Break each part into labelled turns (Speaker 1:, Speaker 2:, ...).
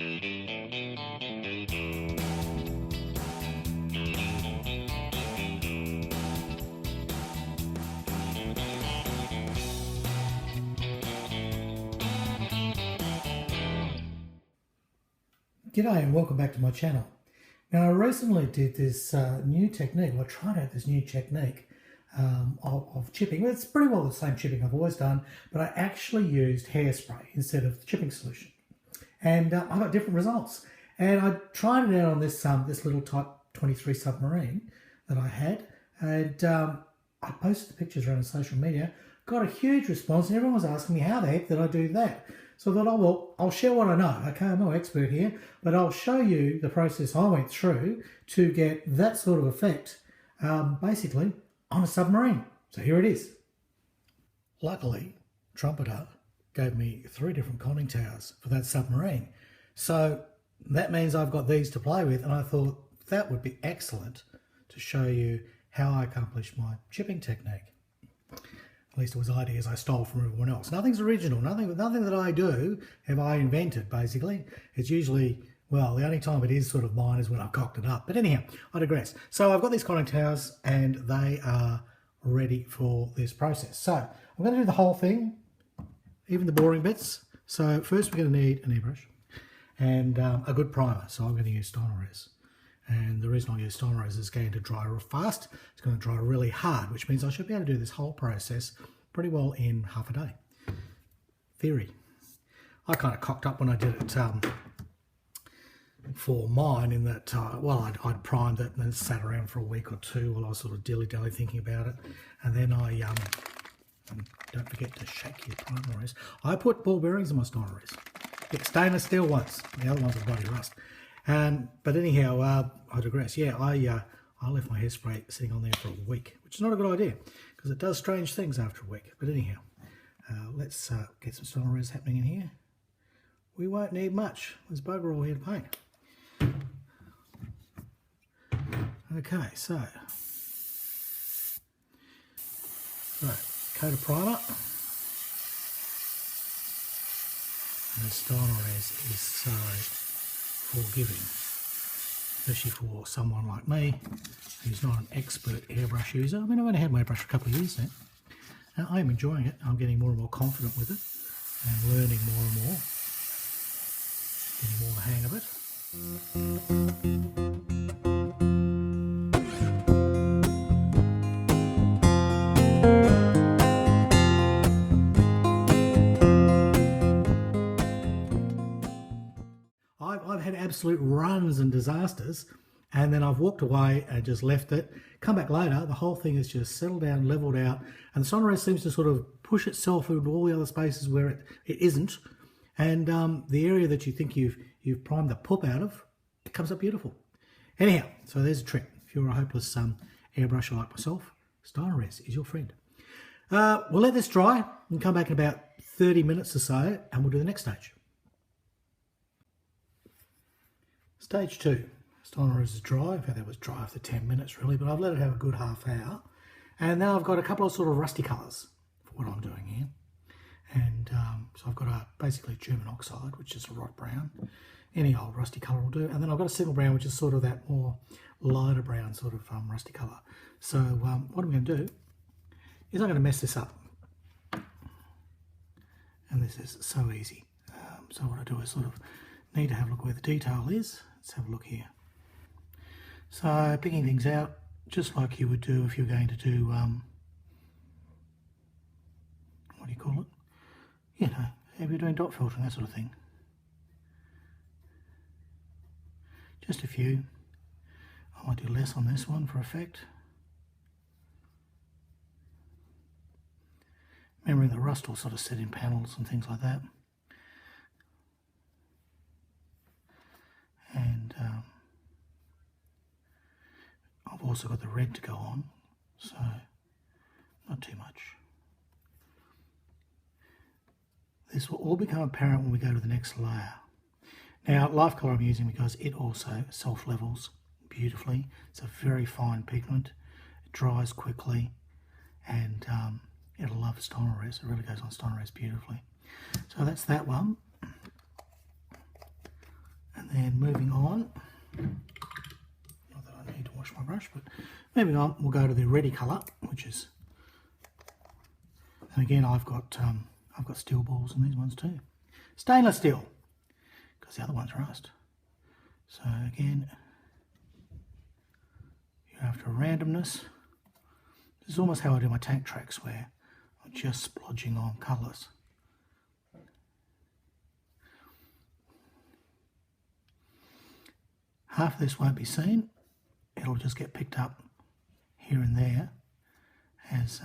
Speaker 1: G'day and welcome back to my channel. Now I recently did this new technique, well I tried out this new technique of chipping. It's pretty well the same chipping I've always done, but I actually used hairspray instead of the chipping solution. And I got different results. And I tried it out on this this little Type 23 submarine that I had, and I posted the pictures around on social media, got a huge response, and everyone was asking me how the heck did I do that? So I thought, oh well, I'll share what I know. Okay, I'm no expert here, but I'll show you the process I went through to get that sort of effect, basically, on a submarine. So here it is. Luckily, Trumpeter gave me 3 different conning towers for that submarine. So that means I've got these to play with, and I thought that would be excellent to show you how I accomplished my chipping technique. At least it was ideas I stole from everyone else. Nothing's original. Nothing that I do have I invented, basically. It's usually, well, the only time it is sort of mine is when I've cocked it up. But anyhow, I digress. So I've got these conning towers and they are ready for this process. So I'm going to do the whole thing, even the boring bits. So first we're going to need an airbrush and a good primer. So I'm going to use Styrene. And the reason I use Submarine is it's going to dry real fast. It's going to dry really hard, which means I should be able to do this whole process pretty well in half a day. Theory. I kind of cocked up when I did it for mine in that, well, I'd primed it and then sat around for a week or two while I was sort of dilly-dally thinking about it. And then I, and don't forget to shake your primaries. I put ball bearings in my Styrene. It's stainless steel ones. The other ones are bloody rust. But anyhow, I digress. Yeah, I left my hairspray sitting on there for a week, which is not a good idea because it does strange things after a week. But anyhow, let's get some Styrene happening in here. We won't need much. There's bugger all here to paint. Okay, so coat of primer. And the Styrene is so forgiving, especially for someone like me who's not an expert airbrush user. I mean, I've only had my airbrush for a couple of years now. I am enjoying it. I'm getting more and more confident with it and learning more and more, getting more the hang of it. I've had absolute runs and disasters, and then I've walked away and just left it. Come back later, the whole thing is just settled down, leveled out, and the Submarine seems to sort of push itself into all the other spaces where it isn't. And the area that you think you've primed the poop out of, it comes up beautiful. Anyhow, so there's a trick. If you're a hopeless airbrusher like myself, Styrene is your friend. We'll let this dry and come back in about 30 minutes or so, and we'll do the next stage. Stage 2, Styrene is dry. In fact, that was dry after 10 minutes really, but I've let it have a good half hour. And now I've got a couple of sort of rusty colours for what I'm doing here. And so I've got basically German oxide, which is a rot brown. Any old rusty colour will do. And then I've got a single brown, which is sort of that more lighter brown sort of rusty colour. So what I'm going to do is I'm going to mess this up. And this is so easy. So what I do is sort of need to have a look where the detail is. Let's have a look here. So picking things out just like you would do if you're going to do, what do you call it? You know, if you're doing dot filtering, that sort of thing. Just a few. I might do less on this one for effect. Remembering the rust will sort of set in panels and things like that. And I've also got the red to go on, so not too much. This will all become apparent when we go to the next layer. Now, life colour I'm using because it also self-levels beautifully. It's a very fine pigment. It dries quickly, and it'll love Styrene. It really goes on Styrene beautifully. So that's that one. And then moving on, not that I need to wash my brush, but moving on, we'll go to the ready colour, which is, and again I've got steel balls in these ones too. Stainless steel, because the other one's rust. So again, you're after randomness. This is almost how I do my tank tracks, where I'm just splodging on colours. Half of this won't be seen. It'll just get picked up here and there as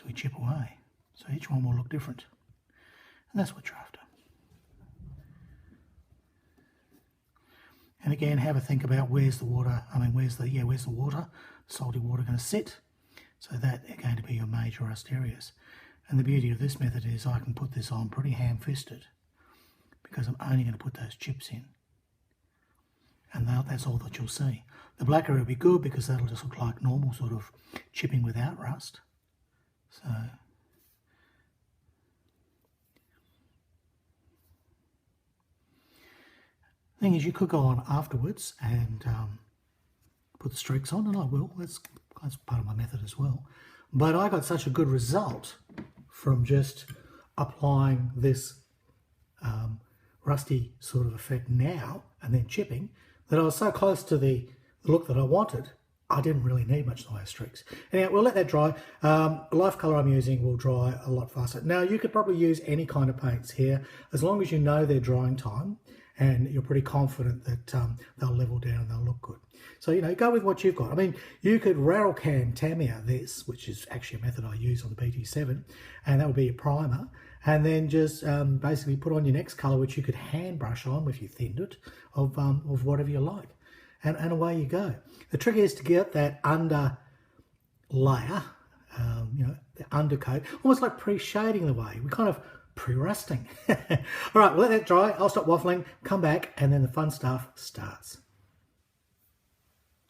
Speaker 1: we chip away. So each one will look different. And that's what you're after. And again, have a think about where's the water, where's the water, salty water going to sit. So that are going to be your major rust areas. And the beauty of this method is I can put this on pretty ham-fisted, because I'm only going to put those chips in. And that's all that you'll see. The black area will be good because that'll just look like normal sort of chipping without rust. So, thing is, you could go on afterwards and put the streaks on, and I will. That's part of my method as well. But I got such a good result from just applying this rusty sort of effect now and then chipping, that I was so close to the look that I wanted, I didn't really need much in the way of streaks. Anyhow, we'll let that dry. Life colour I'm using will dry a lot faster. Now, you could probably use any kind of paints here, as long as you know their drying time and you're pretty confident that they'll level down and they'll look good. So, you know, go with what you've got. I mean, you could rattle can Tamiya this, which is actually a method I use on the BT7, and that would be your primer. And then just basically put on your next colour, which you could hand brush on if you thinned it, of whatever you like. And away you go. The trick is to get that under layer, the undercoat, almost like pre-shading the way. We're kind of pre-rusting. All right, we'll let that dry. I'll stop waffling, come back, and then the fun stuff starts.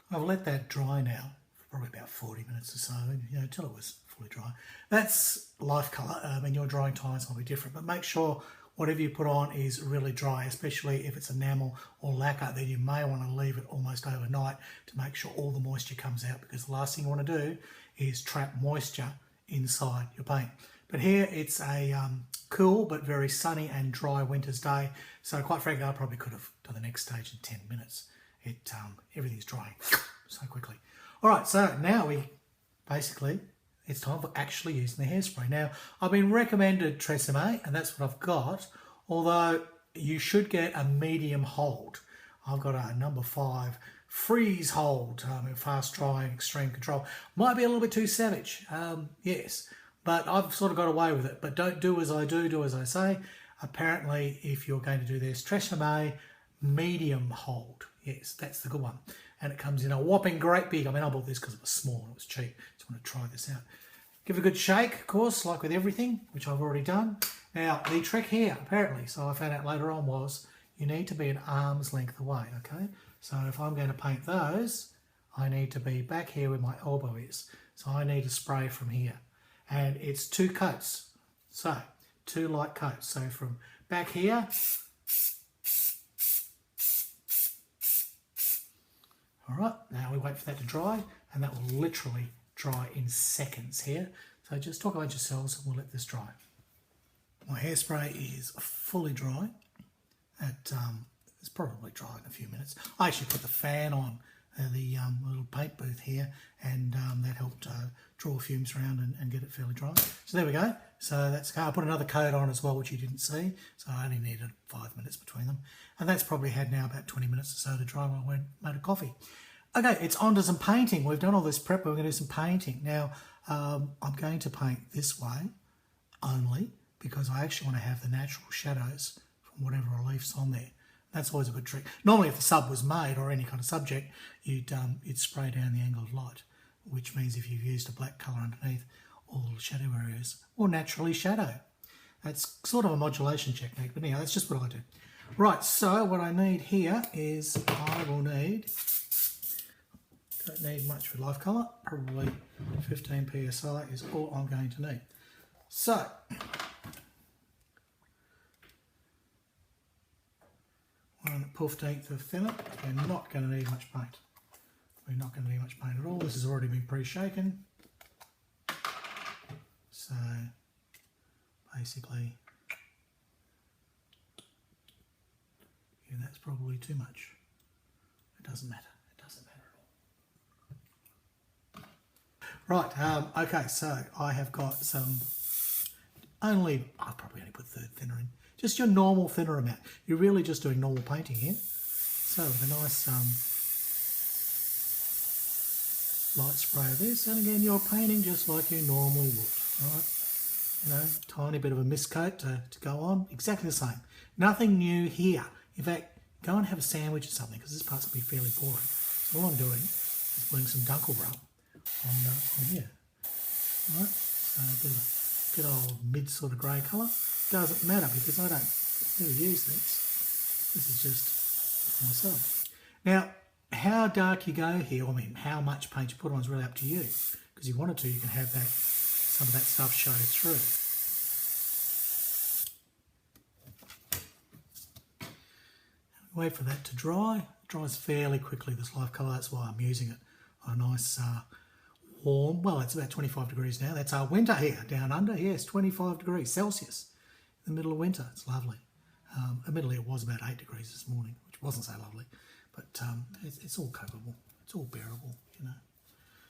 Speaker 1: I've let that dry now for probably about 40 minutes or so, until it was fully dry. That's life colour. Your drying times will be different, but make sure whatever you put on is really dry, especially if it's enamel or lacquer. Then you may want to leave it almost overnight to make sure all the moisture comes out, because the last thing you want to do is trap moisture inside your paint. But here it's a cool but very sunny and dry winter's day, so quite frankly I probably could have done the next stage in 10 minutes. Everything's drying so quickly. All right, so now it's time for actually using the hairspray. Now, I've been recommended Tresemme, and that's what I've got, although you should get a medium hold. I've got a number 5 freeze hold, fast drying, extreme control. Might be a little bit too savage, yes, but I've sort of got away with it. But don't do as I do as I say. Apparently, if you're going to do this, Tresemme medium hold. Yes, that's the good one. And it comes in a whopping great big. I bought this because it was small and it was cheap. Just want to try this out. Give it a good shake, of course, like with everything, which I've already done. Now, the trick here, apparently, so I found out later on, was you need to be an arm's length away, okay? So if I'm going to paint those, I need to be back here where my elbow is. So I need to spray from here. And it's 2 coats. So, 2 light coats. So from back here, all right, now we wait for that to dry, and that will literally dry in seconds here. So just talk about yourselves and we'll let this dry. My hairspray is fully dry. It's probably dry in a few minutes. I actually put the fan on the little paint booth here, and that helped draw fumes around and get it fairly dry. So there we go. So that's, I put another coat on as well, which you didn't see. So I only needed 5 minutes between them. And that's probably had now about 20 minutes or so to dry while I went and made a coffee. Okay, it's on to some painting. We've done all this prep, we're going to do some painting. Now, I'm going to paint this way only because I actually want to have the natural shadows from whatever relief's on there. That's always a good trick. Normally, if the sub was made or any kind of subject, you'd spray down the angle of light, which means if you've used a black colour underneath, all the shadow areas will naturally shadow. That's sort of a modulation technique, but anyhow, that's just what I do. Right, so what I need here is don't need much for life colour, probably 15 psi is all I'm going to need. So, 1/15 of thinner. We're not going to need much paint. We're not going to need much paint at all. This has already been pre-shaken. So basically, yeah, that's probably too much. It doesn't matter. It doesn't matter at all. Right, okay, so I have got some, I'll probably only put third thinner in. Just your normal thinner amount. You're really just doing normal painting here. So with a nice light spray of this, and again, you're painting just like you normally would. Right, you know, tiny bit of a mist coat to go on, exactly the same. Nothing new here. In fact, go and have a sandwich or something, because this part's going to be fairly boring. So all I'm doing is putting some Dunkel rub on here. Right, so a bit of good old mid sort of grey colour. Doesn't matter because I don't never use this. This is just for myself. Now, how dark you go here, I mean, how much paint you put on is really up to you. Because if you wanted to, you can have that, some of that stuff show through. Wait for that to dry. It dries fairly quickly, this life colour. That's why I'm using it on a nice warm, well, it's about 25 degrees now. That's our winter here, down under. Yes, 25 degrees Celsius in the middle of winter. It's lovely. Admittedly, it was about 8 degrees this morning, which wasn't so lovely. But it's all copable. It's all bearable, you know.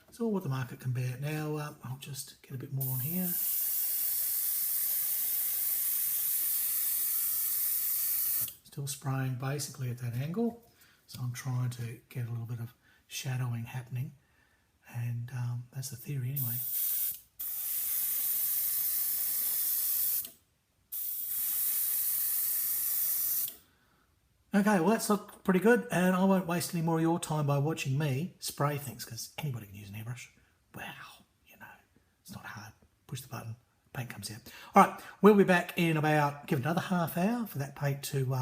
Speaker 1: It's all what the market can bear. Now, I'll just get a bit more on here. Still spraying basically at that angle. So I'm trying to get a little bit of shadowing happening. And that's the theory anyway. Okay, well that's looked pretty good, and I won't waste any more of your time by watching me spray things, because anybody can use an airbrush. Wow, you know, it's not hard. Push the button, paint comes out. All right, we'll be back in about, give it another half hour for that paint to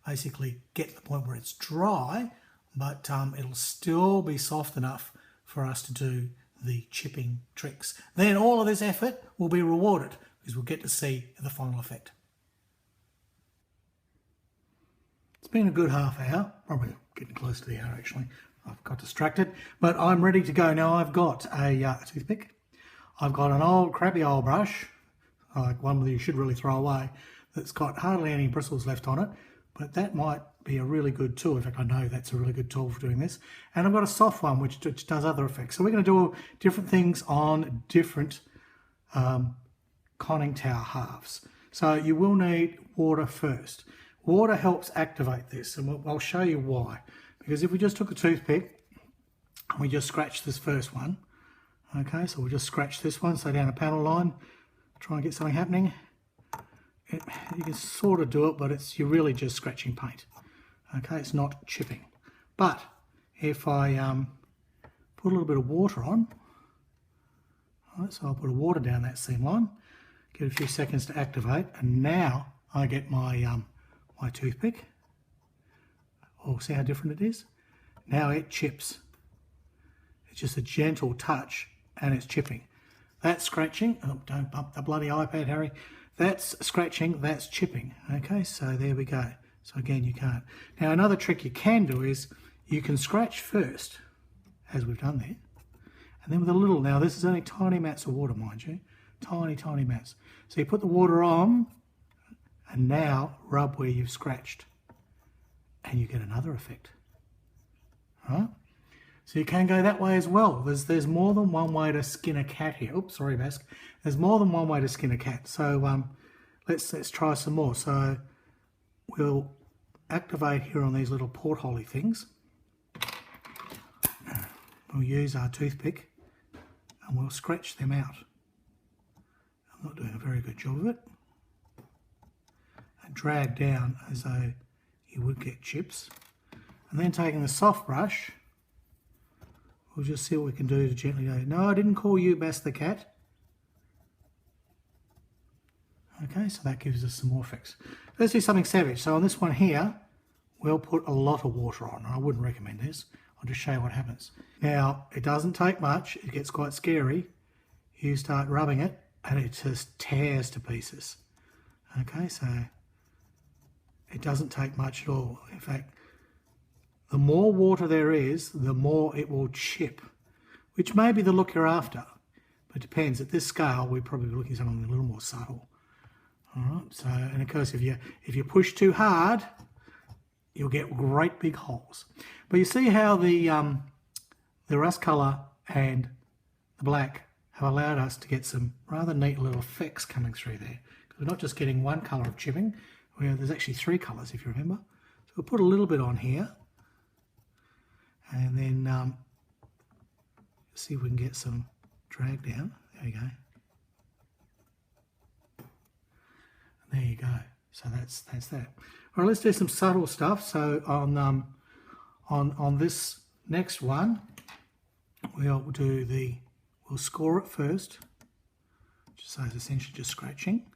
Speaker 1: basically get to the point where it's dry, but it'll still be soft enough for us to do the chipping tricks. Then all of this effort will be rewarded, because we'll get to see the final effect. It's been a good half hour, probably getting close to the hour actually. I've got distracted, but I'm ready to go now. I've got a toothpick. I've got an old, crappy old brush, like one that you should really throw away, that's got hardly any bristles left on it, but that might be a really good tool. In fact, I know that's a really good tool for doing this. And I've got a soft one which does other effects. So we're going to do different things on different conning tower halves. So you will need water first. Water helps activate this, and I'll show you why. Because if we just took a toothpick and we just scratch this first one, okay, so we'll just scratch this one, so down a panel line, try and get something happening. You can sort of do it, but you're really just scratching paint. Okay, it's not chipping. But if I put a little bit of water on, all right, so I'll put a water down that seam line, get a few seconds to activate, and now I get my my toothpick. Oh, see how different it is? Now it chips. It's just a gentle touch and it's chipping. That's scratching. Oh, don't bump the bloody iPad, Harry. That's scratching, that's chipping. Okay, so there we go. So again, you can't. Now another trick you can do is you can scratch first, as we've done there, and then with a little, now this is only tiny mats of water, mind you. Tiny, tiny mats. So you put the water on, and now rub where you've scratched, and you get another effect. All right? So you can go that way as well. There's more than one way to skin a cat here. Oops, sorry, Basque. There's more than one way to skin a cat. So let's try some more. So we'll activate here on these little portholey things. We'll use our toothpick and we'll scratch them out. I'm not doing a very good job of it. And drag down as though you would get chips. And then taking the soft brush, we'll just see what we can do to gently go, no, I didn't call you Bass the cat. Okay, so that gives us some more effects. Let's do something savage. So on this one here, we'll put a lot of water on. I wouldn't recommend this. I'll just show you what happens. Now, it doesn't take much. It gets quite scary. You start rubbing it and it just tears to pieces. Okay, so It doesn't take much at all. In fact, the more water there is, the more it will chip, which may be the look you're after. But it depends. At this scale, we're probably looking at something a little more subtle. All right. So, and of course, if you push too hard, you'll get great big holes. But you see how the rust colour and the black have allowed us to get some rather neat little effects coming through there. Because we're not just getting one colour of chipping, where there's actually 3 colours, if you remember. So we'll put a little bit on here, and then see if we can get some drag down. There you go. There you go. So that's that. All right, let's do some subtle stuff. So on this next one, we'll score it first. So it's essentially just scratching.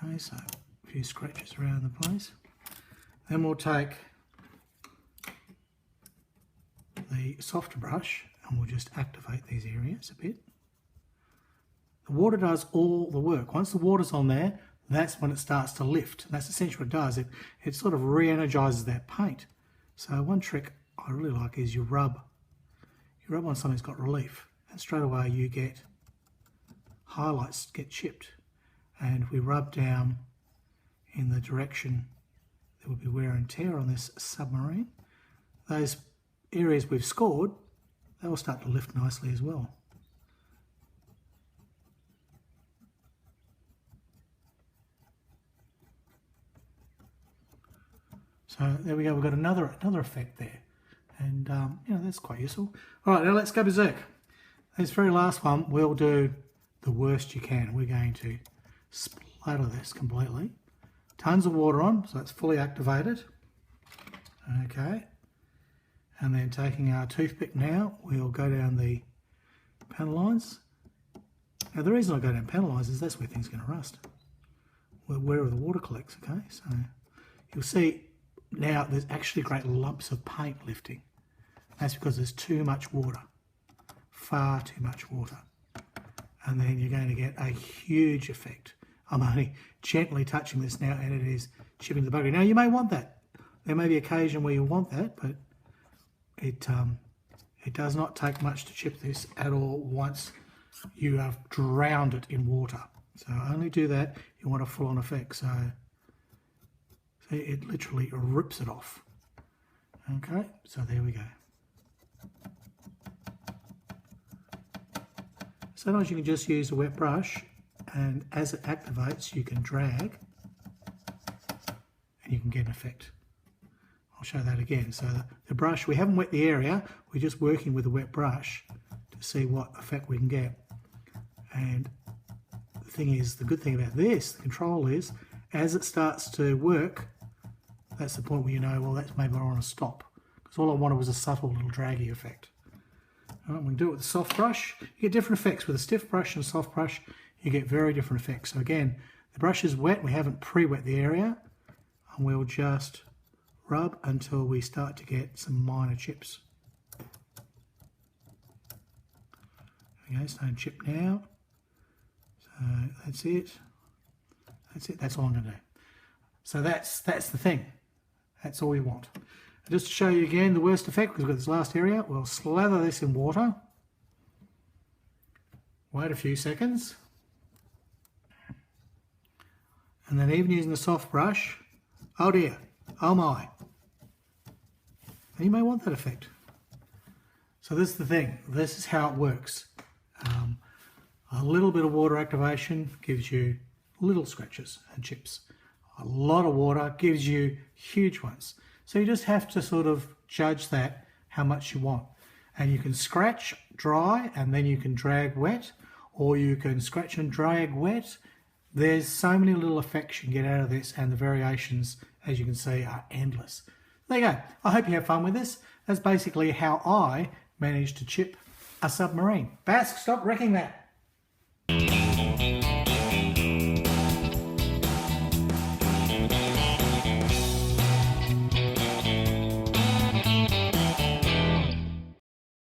Speaker 1: Okay, so a few scratches around the place. Then we'll take the softer brush and we'll just activate these areas a bit. The water does all the work. Once the water's on there, that's when it starts to lift. And that's essentially what it does. It sort of re-energizes that paint. So one trick I really like is you rub on something that's got relief, and straight away you get highlights get chipped. And if we rub down in the direction there will be wear and tear on this submarine, those areas we've scored, they will start to lift nicely as well. So there we go, we've got another effect there, and you know, that's quite useful. All right, now let's go berserk. This very last one, we'll do the worst you can. We're going to splatter this completely. Tons of water on, so it's fully activated. Okay. And then taking our toothpick now, we'll go down the panel lines. Now the reason I go down panel lines is that's where things are going to rust. Wherever the water collects, okay? So you'll see now there's actually great lumps of paint lifting. That's because there's too much water, far too much water. And then you're going to get a huge effect. I'm only gently touching this now and it is chipping the buggery. Now you may want that. There may be an occasion where you want that, but it does not take much to chip this at all once you have drowned it in water. So only do that, you want a full-on effect. So it literally rips it off. Okay, so there we go. Sometimes you can just use a wet brush, and as it activates you can drag and you can get an effect. I'll show that again. So the brush, we haven't wet the area, we're just working with a wet brush to see what effect we can get. And the thing is, the good thing about this, the control is, as it starts to work, that's the point where you know, well, that's maybe I want to stop. Because all I wanted was a subtle little draggy effect. All right, we can do it with a soft brush. You get different effects. With a stiff brush and a soft brush, you get very different effects. So again, the brush is wet, we haven't pre-wet the area, and we'll just rub until we start to get some minor chips. Okay, starting to chip now. So that's it. That's it. That's all I'm going to do. So that's the thing. That's all you want. And just to show you again the worst effect, because we've got this last area, we'll slather this in water. Wait a few seconds. And then even using the soft brush, oh dear, oh my. And you may want that effect. So this is the thing. This is how it works. A little bit of water activation gives you little scratches and chips. A lot of water gives you huge ones. So you just have to sort of judge that, how much you want. And you can scratch dry and then you can drag wet, or you can scratch and drag wet. There's so many little effects you can get out of this, and the variations, as you can see, are endless. There you go. I hope you have fun with this. That's basically how I managed to chip a submarine. Bask, stop wrecking that.